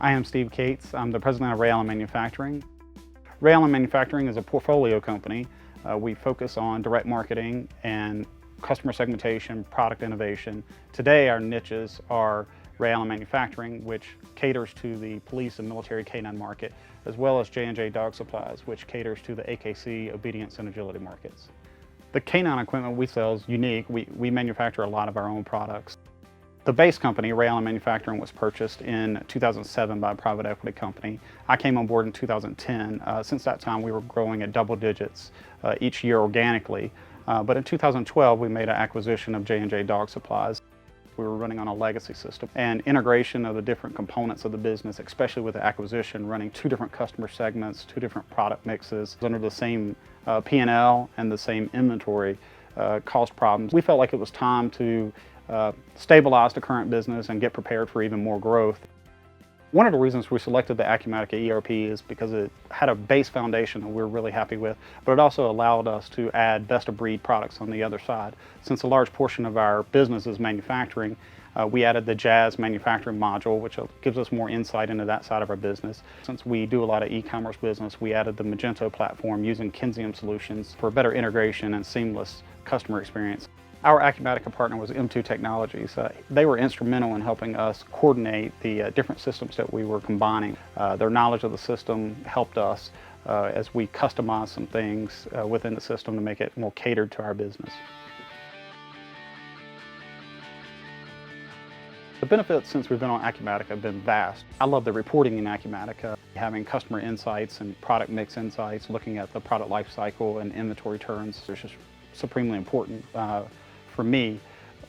I am Steve Cates. I'm the president of Ray Allen Manufacturing. Ray Allen Manufacturing is a portfolio company. We focus on direct marketing and customer segmentation, product innovation. Today our niches are Ray Allen Manufacturing, which caters to the police and military canine market, as well as J&J Dog Supplies, which caters to the AKC, obedience and agility markets. The canine equipment we sell is unique. We manufacture a lot of our own products. The base company, Ray Allen Manufacturing, was purchased in 2007 by a private equity company. I came on board in 2010. Since that time, we were growing at double digits each year organically. But in 2012, we made an acquisition of J&J Dog Supplies. We were running on a legacy system, and integration of the different components of the business, especially with the acquisition, running two different customer segments, two different product mixes under the same P&L and the same inventory caused problems. We felt like it was time to stabilize the current business and get prepared for even more growth. One of the reasons we selected the Acumatica ERP is because it had a base foundation that we're really happy with, but it also allowed us to add best-of-breed products on the other side. Since a large portion of our business is manufacturing, we added the Jazz manufacturing module, which gives us more insight into that side of our business. Since we do a lot of e-commerce business, we added the Magento platform using Kinsium solutions for better integration and seamless customer experience. Our Acumatica partner was M2 Technologies. They were instrumental in helping us coordinate the different systems that we were combining. Their knowledge of the system helped us as we customized some things within the system to make it more catered to our business. The benefits since we've been on Acumatica have been vast. I love the reporting in Acumatica, having customer insights and product mix insights, looking at the product life cycle and inventory turns. It's just supremely important for me.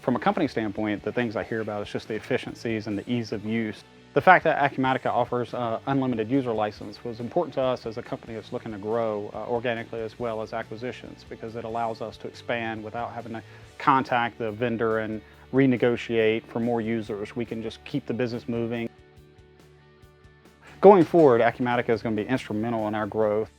From a company standpoint, the things I hear about is just the efficiencies and the ease of use. The fact that Acumatica offers unlimited user license was important to us as a company that's looking to grow organically as well as acquisitions, because it allows us to expand without having to contact the vendor and renegotiate for more users. We can just keep the business moving. Going forward, Acumatica is going to be instrumental in our growth.